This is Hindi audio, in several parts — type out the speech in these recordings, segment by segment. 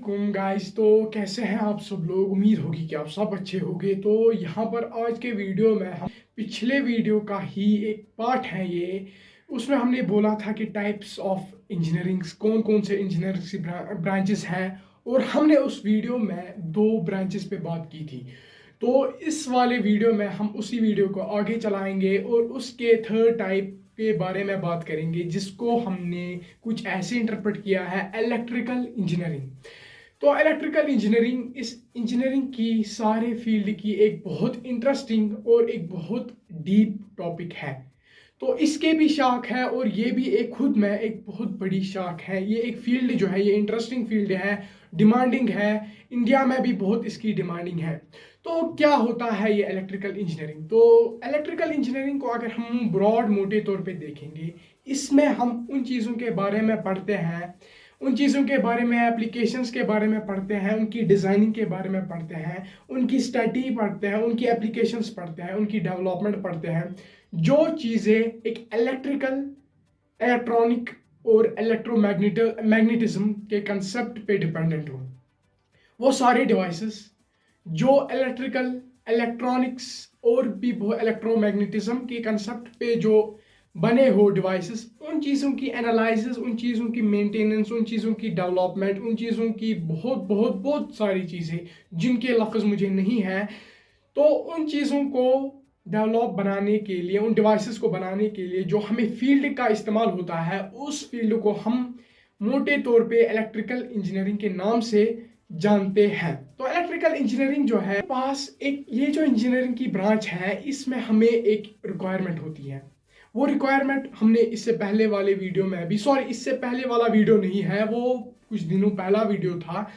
अस्सलामुअलैकुम गाइस। तो कैसे हैं आप सब लोग। उम्मीद होगी कि आप सब अच्छे होंगे। तो यहाँ पर आज के वीडियो में हम पिछले वीडियो का ही एक पार्ट है ये। उसमें हमने बोला था कि टाइप्स ऑफ इंजीनियरिंग्स कौन कौन से इंजीनियरिंग की ब्रांचेस हैं, और हमने उस वीडियो में दो ब्रांचेस पे बात की थी। तो इस वाले वीडियो में हम उसी वीडियो को आगे चलाएंगे और उसके थर्ड टाइप के बारे में बात करेंगे, जिसको हमने कुछ ऐसे इंटरप्रेट किया है, इलेक्ट्रिकल इंजीनियरिंग। तो इलेक्ट्रिकल इंजीनियरिंग इस इंजीनियरिंग की सारे फील्ड की एक बहुत इंटरेस्टिंग और एक बहुत डीप टॉपिक है। तो इसके भी शाख है और ये भी एक खुद में एक बहुत बड़ी शाख है। ये एक फील्ड जो है, ये इंटरेस्टिंग फील्ड है, डिमांडिंग है। इंडिया में भी बहुत इसकी डिमांडिंग है। तो क्या होता है ये इलेक्ट्रिकल इंजीनियरिंग। तो इलेक्ट्रिकल इंजीनियरिंग को अगर हम ब्रॉड मोटे तौर पे देखेंगे, इसमें हम उन चीज़ों के बारे में पढ़ते हैं, उन चीज़ों के बारे में, एप्लीकेशंस के बारे में पढ़ते हैं, उनकी डिज़ाइनिंग के बारे में पढ़ते हैं, उनकी स्टडी पढ़ते हैं, उनकी एप्लीकेशंस पढ़ते हैं, उनकी डेवलपमेंट पढ़ते हैं। जो चीज़ें एक इलेक्ट्रिकल, इलेक्ट्रॉनिक और मैग्नेटिज्म के कंसेप्ट पे डिपेंडेंट हो, वो सारे डिवाइसेस जो इलेक्ट्रिकल, इलेक्ट्रॉनिक्स और भी इलेक्ट्रोमैग्नेटिज्म के कंसेप्ट पे जो बने हो डिवाइसेस, उन चीज़ों की एनालिसिस, उन चीज़ों की मेंटेनेंस, उन चीज़ों की डेवलपमेंट, उन चीज़ों की बहुत बहुत बहुत सारी चीज़ें जिनके लफ्ज़ मुझे नहीं है। तो उन चीज़ों को डेवलप बनाने के लिए, उन डिवाइसेस को बनाने के लिए जो हमें फील्ड का इस्तेमाल होता है, उस फील्ड को हम मोटे तौर पे इलेक्ट्रिकल इंजीनियरिंग के नाम से जानते हैं। तो इलेक्ट्रिकल इंजीनियरिंग जो है पास एक, ये जो इंजीनियरिंग की ब्रांच है, इसमें हमें एक रिक्वायरमेंट होती है। वो रिक्वायरमेंट हमने इससे पहले वाले वीडियो में भी, सॉरी इससे पहले वाला वीडियो नहीं है, वो कुछ दिनों पहला वीडियो था,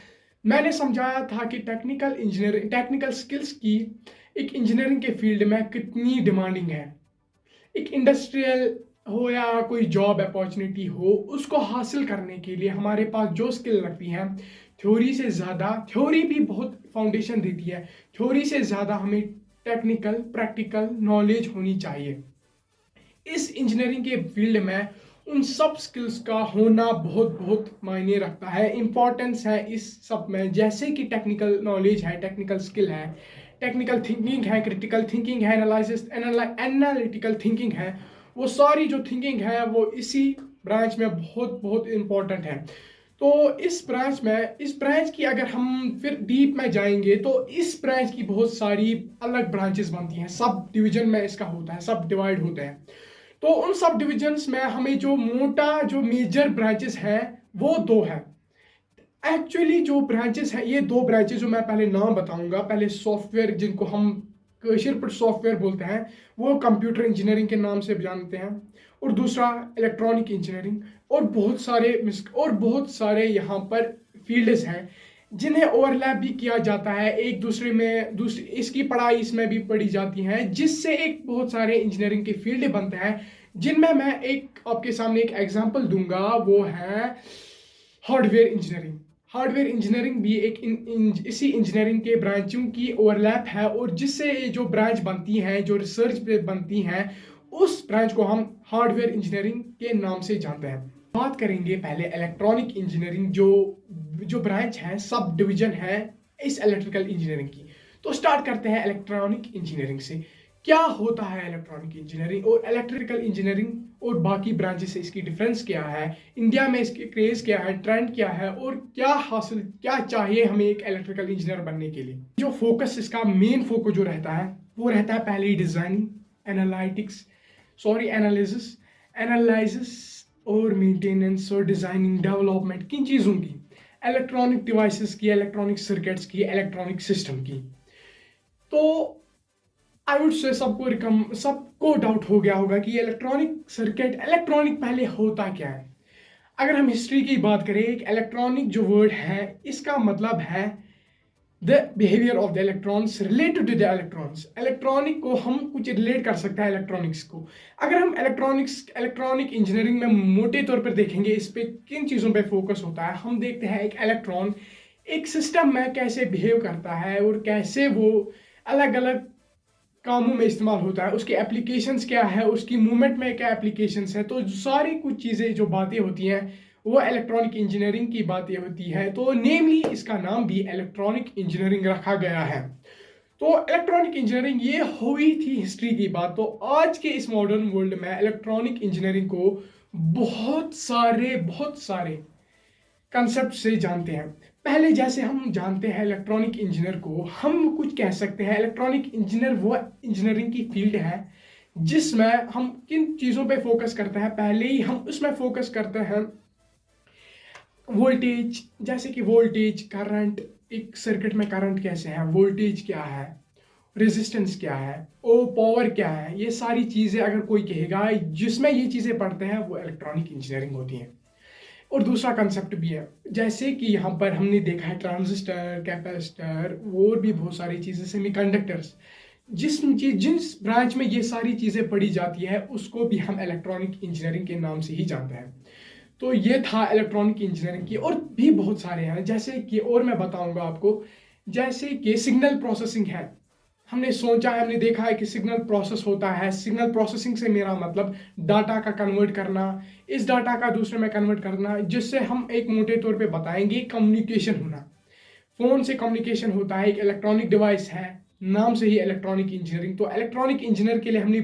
मैंने समझाया था कि टेक्निकल इंजीनियरिंग, टेक्निकल स्किल्स की एक इंजीनियरिंग के फील्ड में कितनी डिमांडिंग है। एक इंडस्ट्रियल हो या कोई जॉब अपॉर्चुनिटी हो, उसको हासिल करने के लिए हमारे पास जो स्किल लगती हैं, थ्योरी से ज़्यादा, थ्योरी भी बहुत फाउंडेशन देती है, थ्योरी से ज़्यादा हमें टेक्निकल, प्रैक्टिकल नॉलेज होनी चाहिए। इस इंजीनियरिंग के फील्ड में उन सब स्किल्स का होना बहुत बहुत मायने रखता है, इंपॉर्टेंस है इस सब में। जैसे कि टेक्निकल नॉलेज है, टेक्निकल स्किल है, टेक्निकल थिंकिंग है, क्रिटिकल थिंकिंग है, एनालिटिकल थिंकिंग है, वो सारी जो थिंकिंग है वो इसी ब्रांच में बहुत बहुत इंपॉर्टेंट है। तो इस ब्रांच की अगर हम फिर डीप में जाएंगे, तो इस ब्रांच की बहुत सारी अलग ब्रांचेस बनती हैं, सब डिवीजन में इसका होता है, सब डिवाइड होते हैं। तो उन सब डिविजन्स में हमें जो मोटा, जो मेजर ब्रांचेस हैं, वो दो है। एक्चुअली जो ब्रांचेस हैं, ये दो ब्रांचेस जो मैं पहले नाम बताऊंगा, पहले सॉफ्टवेयर, जिनको हम कशिर पर सॉफ्टवेयर बोलते हैं, वो कंप्यूटर इंजीनियरिंग के नाम से जानते हैं, और दूसरा इलेक्ट्रॉनिक इंजीनियरिंग। और बहुत सारे यहाँ पर फील्ड्स हैं जिन्हें ओवरलैप भी किया जाता है एक दूसरे में, दूसरी इसकी पढ़ाई इसमें भी पढ़ी जाती है, जिससे एक बहुत सारे इंजीनियरिंग के फील्ड बनते हैं, जिनमें मैं एक आपके सामने एक एग्जांपल दूंगा, वो है हार्डवेयर इंजीनियरिंग। हार्डवेयर इंजीनियरिंग भी एक इसी इंजीनियरिंग के ब्रांचों की ओवरलैप है, और जिससे ये जो ब्रांच बनती हैं, जो रिसर्च पे बनती हैं, उस ब्रांच को हम हार्डवेयर इंजीनियरिंग के नाम से जानते हैं। बात करेंगे पहले इलेक्ट्रॉनिक इंजीनियरिंग, जो जो ब्रांच है, सब डिवीजन है इस इलेक्ट्रिकल इंजीनियरिंग की। तो स्टार्ट करते हैं इलेक्ट्रॉनिक इंजीनियरिंग से। क्या होता है इलेक्ट्रॉनिक इंजीनियरिंग और इलेक्ट्रिकल इंजीनियरिंग, और बाकी ब्रांचेस से इसकी डिफरेंस क्या है, इंडिया में इसकी क्रेज क्या है, ट्रेंड क्या है, और क्या चाहिए हमें एक इलेक्ट्रिकल इंजीनियर बनने के लिए। जो फोकस, इसका मेन फोकस जो रहता है, वो रहता है पहले ही डिजाइनिंग, एनालिसिस, एनालिसिस और मेंटेनेंस और डिजाइनिंग, डेवलपमेंट, किन चीज़ों की, इलेक्ट्रॉनिक डिवाइसेस की, इलेक्ट्रॉनिक सर्किट्स की, इलेक्ट्रॉनिक सिस्टम की। तो आई वुड से सबको डाउट हो गया होगा कि इलेक्ट्रॉनिक सर्किट, इलेक्ट्रॉनिक पहले होता क्या है। अगर हम हिस्ट्री की बात करें, एक इलेक्ट्रॉनिक जो वर्ड है, इसका मतलब है the behaviour of the electrons related to the electrons. Electronic को हम कुछ रिलेट कर सकते हैं इलेक्ट्रॉनिक्स को। अगर हम इलेक्ट्रॉनिक इंजीनियरिंग में मोटे तौर पर देखेंगे, इस पे किन चीज़ों पे फोकस होता है, हम देखते हैं एक इलेक्ट्रॉन एक सिस्टम में कैसे बिहेव करता है, और कैसे वो अलग अलग कामों में इस्तेमाल होता है, उसके एप्लीकेशंस क्या है, उसकी मूवमेंट में क्या एप्लीकेशंस है। तो सारी कुछ चीज़ें जो बातें होती हैं, वो इलेक्ट्रॉनिक इंजीनियरिंग की बातें होती है, तो नेमली इसका नाम भी इलेक्ट्रॉनिक इंजीनियरिंग रखा गया है। तो इलेक्ट्रॉनिक इंजीनियरिंग ये हुई थी हिस्ट्री की बात। तो आज के इस मॉडर्न वर्ल्ड में इलेक्ट्रॉनिक इंजीनियरिंग को बहुत सारे कंसेप्ट से जानते हैं। पहले जैसे हम जानते हैं इलेक्ट्रॉनिक इंजीनियर को, हम कुछ कह सकते हैं इलेक्ट्रॉनिक इंजीनियर वो इंजीनियरिंग की फील्ड है जिसमें हम किन चीज़ों पे फोकस करते हैं। पहले ही हम उसमें फोकस करते हैं वोल्टेज, जैसे कि वोल्टेज, करंट, एक सर्किट में करंट कैसे है, वोल्टेज क्या है, रेजिस्टेंस क्या है, ओ पावर क्या है, ये सारी चीज़ें अगर कोई कहेगा जिसमें ये चीज़ें पढ़ते हैं वो इलेक्ट्रॉनिक इंजीनियरिंग होती है। और दूसरा कंसेप्ट भी है, जैसे कि यहाँ पर हमने देखा है ट्रांजिस्टर, कैपेसिटर और भी बहुत सारी चीज़ें, सेमीकंडक्टर्स, जिस ब्रांच में ये सारी चीज़ें पढ़ी जाती है उसको भी हम इलेक्ट्रॉनिक इंजीनियरिंग के नाम से ही जानते हैं। तो ये था इलेक्ट्रॉनिक इंजीनियरिंग की, और भी बहुत सारे हैं जैसे कि, और मैं बताऊंगा आपको, जैसे कि सिग्नल प्रोसेसिंग है। हमने सोचा है, हमने देखा है कि सिग्नल प्रोसेस होता है। सिग्नल प्रोसेसिंग से मेरा मतलब डाटा का कन्वर्ट करना, इस डाटा का दूसरे में कन्वर्ट करना, जिससे हम एक मोटे तौर पे बताएंगे कम्युनिकेशन होना। फोन से कम्युनिकेशन होता है, एक इलेक्ट्रॉनिक डिवाइस है, नाम से ही इलेक्ट्रॉनिक इंजीनियरिंग। तो इलेक्ट्रॉनिक इंजीनियर के लिए हमने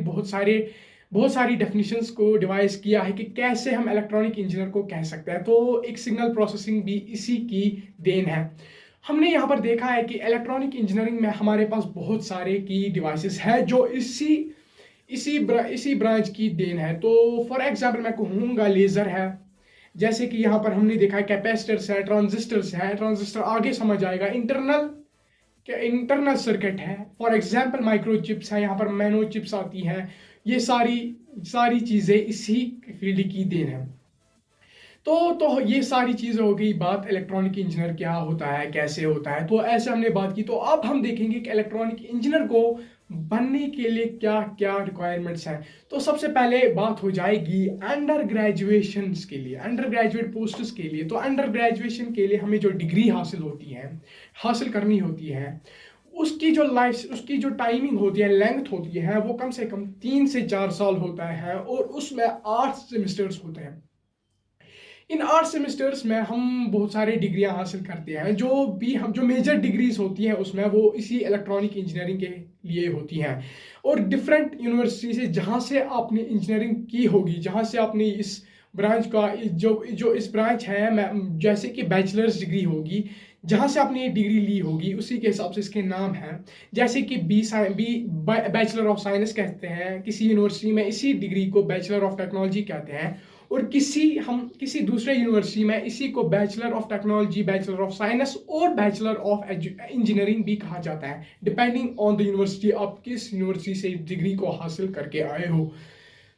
बहुत सारी डेफिनेशंस को डिवाइस किया है कि कैसे हम इलेक्ट्रॉनिक इंजीनियर को कह सकते हैं। तो एक सिग्नल प्रोसेसिंग भी इसी की देन है। हमने यहाँ पर देखा है कि इलेक्ट्रॉनिक इंजीनियरिंग में हमारे पास बहुत सारे की डिवाइसेस है जो इसी ब्रांच की देन है। तो फॉर एग्जांपल मैं कहूँगा लेज़र है, जैसे कि यहाँ पर हमने देखा है कैपेसिटर्स है, ट्रांजिस्टर्स है, ट्रांजिस्टर आगे समझ आएगा, इंटरनल सर्किट है, फॉर एग्जांपल माइक्रोचिप्स है, यहाँ पर मैनो चिप्स आती हैं। ये सारी सारी चीज़ें इसी फील्ड की देन है। तो ये सारी चीज़ें हो गई बात इलेक्ट्रॉनिक इंजीनियर क्या होता है, कैसे होता है। तो ऐसे हमने बात की। तो अब हम देखेंगे कि इलेक्ट्रॉनिक इंजीनियर को बनने के लिए क्या क्या रिक्वायरमेंट्स हैं। तो सबसे पहले बात हो जाएगी अंडर ग्रेजुएशन के लिए, अंडर ग्रेजुएट पोस्ट्स के लिए। तो अंडर ग्रेजुएशन के लिए हमें जो डिग्री हासिल करनी होती है, उसकी जो टाइमिंग होती है, लेंथ होती है, वो कम से कम 3 से 4 साल होता है, और उसमें 8 सेमेस्टर्स होते हैं। इन 8 सेमेस्टर्स में हम बहुत सारे डिग्रियां हासिल करते हैं। जो मेजर डिग्रीज होती हैं उसमें वो इसी इलेक्ट्रॉनिक इंजीनियरिंग के लिए होती हैं। और डिफरेंट यूनिवर्सिटी से जहाँ से आपने इंजीनियरिंग की होगी, जहाँ से आपने इस ब्रांच का जो इस ब्रांच है, जैसे कि बैचलर्स डिग्री होगी, जहाँ से आपने ये डिग्री ली होगी उसी के हिसाब से इसके नाम हैं। जैसे कि बी बैचलर ऑफ साइंस कहते हैं किसी यूनिवर्सिटी में, इसी डिग्री को बैचलर ऑफ टेक्नोलॉजी कहते हैं। और किसी दूसरे यूनिवर्सिटी में इसी को bachelor of technology, bachelor of science और बैचलर ऑफ इंजीनियरिंग भी कहा जाता है, डिपेंडिंग ऑन द यूनिवर्सिटी, आप किस यूनिवर्सिटी से डिग्री को हासिल करके आए हो।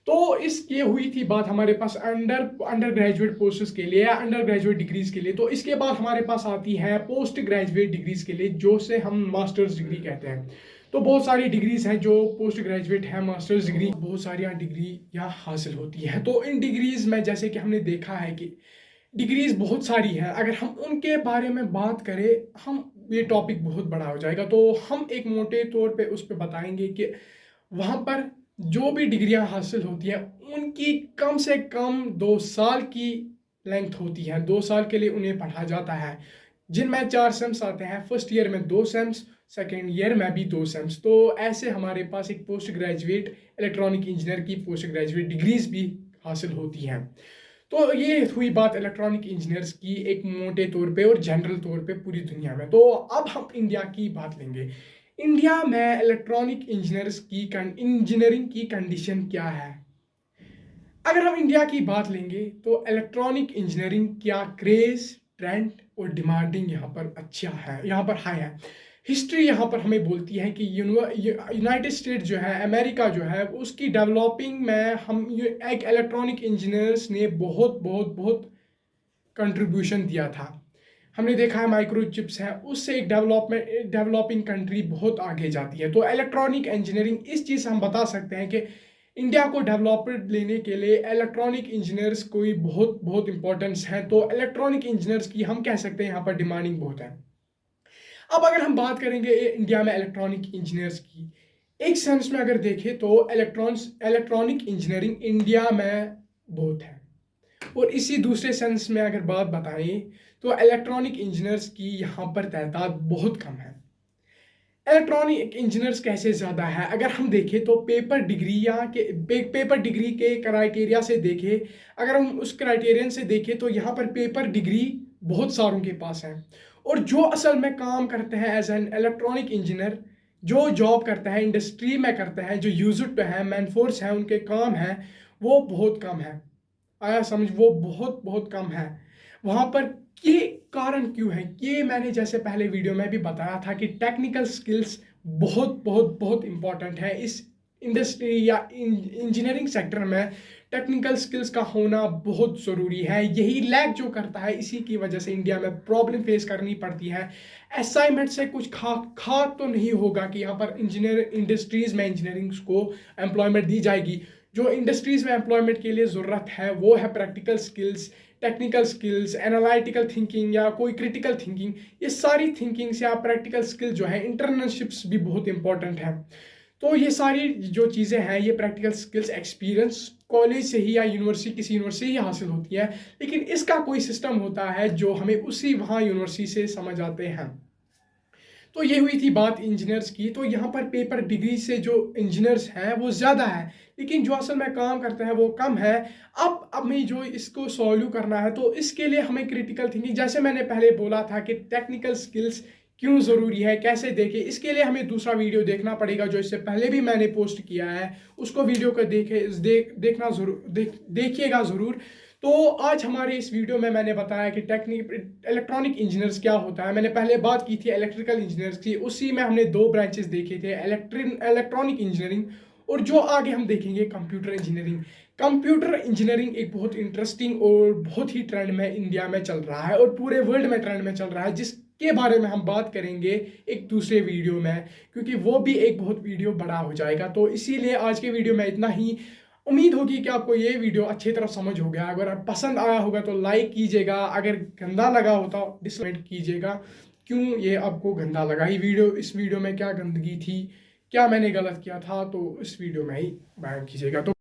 तो ये हुई थी बात हमारे पास अंडर ग्रेजुएट कोर्सेज के लिए, अंडर ग्रेजुएट डिग्रीज के लिए। तो इसके बाद हमारे पास आती है पोस्ट ग्रेजुएट डिग्रीज के लिए, जो से हम मास्टर्स डिग्री कहते हैं। तो बहुत सारी डिग्रीज हैं जो पोस्ट ग्रेजुएट है, मास्टर्स डिग्री, बहुत सारी डिग्री यहाँ हासिल होती है। तो इन डिग्रीज में जैसे कि हमने देखा है कि डिग्रीज बहुत सारी हैं, अगर हम उनके बारे में बात करें, ये टॉपिक बहुत बड़ा हो जाएगा। तो हम एक मोटे तौर पे उस पर बताएंगे कि वहाँ पर जो भी डिग्रियां हासिल होती हैं उनकी कम से कम 2 साल की लेंथ होती है। 2 साल के लिए उन्हें पढ़ा जाता है, जिनमें 4 सेम्स आते हैं। फर्स्ट ईयर में 2 सेम्स, सेकेंड ईयर में भी 2 सेम्स। तो ऐसे हमारे पास एक पोस्ट ग्रेजुएट इलेक्ट्रॉनिक इंजीनियर की पोस्ट ग्रेजुएट डिग्रीज भी हासिल होती हैं। तो ये हुई बात इलेक्ट्रॉनिक इंजीनियर्स की एक मोटे तौर पे और जनरल तौर पे पूरी दुनिया में। तो अब हम इंडिया की बात लेंगे। इंडिया में इलेक्ट्रॉनिक इंजीनियरिंग की कंडीशन क्या है। अगर हम इंडिया की बात लेंगे तो इलेक्ट्रॉनिक इंजीनियरिंग क्या क्रेज, ट्रेंड और डिमांडिंग यहाँ पर अच्छा है, यहाँ पर हाई है। हिस्ट्री यहाँ पर हमें बोलती है कि यूनाइटेड स्टेट जो है, अमेरिका जो है, उसकी डेवलपिंग में एक इलेक्ट्रॉनिक इंजीनियर्स ने बहुत बहुत बहुत कंट्रीब्यूशन दिया था। हमने देखा है माइक्रोचिप्स है, उससे एक डेवलपिंग कंट्री बहुत आगे जाती है। तो इलेक्ट्रॉनिक इंजीनियरिंग, इस चीज़ से हम बता सकते हैं कि इंडिया को डेवलपमेंट लेने के लिए इलेक्ट्रॉनिक इंजीनियर्स कोई बहुत बहुत इंपॉर्टेंस है। तो इलेक्ट्रॉनिक इंजीनियर्स की हम कह सकते हैं यहाँ पर डिमांडिंग बहुत है। अब अगर हम बात करेंगे इंडिया में इलेक्ट्रॉनिक इंजीनियर्स की, एक सेंस में अगर देखें तो इलेक्ट्रॉनिक इंजीनियरिंग इंडिया में बहुत है। और इसी दूसरे सेंस में अगर बात बताएं तो इलेक्ट्रॉनिक इंजीनियर्स की यहाँ पर तादाद बहुत कम है। इलेक्ट्रॉनिक इंजीनियर्स कैसे ज़्यादा है, अगर हम देखें तो पेपर डिग्री के क्राइटेरिया से देखें, अगर हम उस क्राइटेरियन से देखें तो यहाँ पर पेपर डिग्री बहुत सारों के पास है, और जो असल में काम करते हैं एज एन इलेक्ट्रॉनिक इंजीनियर, जो जॉब करता है इंडस्ट्री में करता है, जो यूज्ड पे है, मैनफोर्स है, उनके काम है, वो बहुत कम है। आया समझ, वो बहुत बहुत कम है वहाँ पर। ये कारण क्यों है, ये मैंने जैसे पहले वीडियो में भी बताया था कि टेक्निकल स्किल्स बहुत बहुत बहुत इंपॉर्टेंट है इस इंडस्ट्री या इंजीनियरिंग सेक्टर में। टेक्निकल स्किल्स का होना बहुत ज़रूरी है, यही लैग जो करता है, इसी की वजह से इंडिया में प्रॉब्लम फेस करनी पड़ती है। असाइनमेंट से कुछ खा तो नहीं होगा कि यहाँ पर इंजीनियर इंडस्ट्रीज़ में इंजीनियरिंग को एम्प्लॉयमेंट दी जाएगी। जो इंडस्ट्रीज़ में एम्प्लॉयमेंट के लिए ज़रूरत है वो है practical skills, technical skills, analytical thinking या कोई क्रिटिकल थिंकिंग। ये सारी थिंकिंग्स या प्रैक्टिकल स्किल जो है, इंटर्नशिप्स भी बहुत इंपॉर्टेंट है। तो ये सारी जो चीज़ें हैं, ये प्रैक्टिकल स्किल्स एक्सपीरियंस कॉलेज से ही या यूनिवर्सिटी, किसी यूनिवर्सिटी से ही हासिल होती है, लेकिन इसका कोई सिस्टम होता है जो हमें उसी वहाँ यूनिवर्सिटी से समझ आते हैं। तो ये हुई थी बात इंजीनियर्स की। तो यहाँ पर पेपर डिग्री से जो इंजीनियर्स हैं वो ज़्यादा है, लेकिन जो असल में काम करते हैं वो कम है। अब हमें जो इसको सॉल्व करना है तो इसके लिए हमें क्रिटिकल थिंकिंग, जैसे मैंने पहले बोला था कि टेक्निकल स्किल्स क्यों ज़रूरी है, कैसे देखें, इसके लिए हमें दूसरा वीडियो देखना पड़ेगा जो इससे पहले भी मैंने पोस्ट किया है। उसको वीडियो को देखना ज़रूर, देखिएगा ज़रूर। तो आज हमारे इस वीडियो में मैंने बताया कि इलेक्ट्रॉनिक इंजीनियर्स क्या होता है। मैंने पहले बात की थी इलेक्ट्रिकल इंजीनियर्स की, उसी में हमने दो ब्रांचेस देखे थे, इलेक्ट्रॉनिक इंजीनियरिंग और जो आगे हम देखेंगे कंप्यूटर इंजीनियरिंग। कंप्यूटर इंजीनियरिंग एक बहुत इंटरेस्टिंग और बहुत ही ट्रेंड में इंडिया में चल रहा है और पूरे वर्ल्ड में ट्रेंड में चल रहा है, जिसके बारे में हम बात करेंगे एक दूसरे वीडियो में, क्योंकि वो भी एक बहुत वीडियो बड़ा हो जाएगा। तो इसीलिए आज के वीडियो में इतना ही। उम्मीद होगी कि आपको ये वीडियो अच्छी तरह समझ हो गया। अगर पसंद आया होगा तो लाइक कीजिएगा, अगर गंदा लगा हो तो डिसलाइक कीजिएगा। क्यों ये आपको गंदा लगा, ही वीडियो, इस वीडियो में क्या गंदगी थी, क्या मैंने गलत किया था, तो इस वीडियो में ही बयान कीजिएगा। तो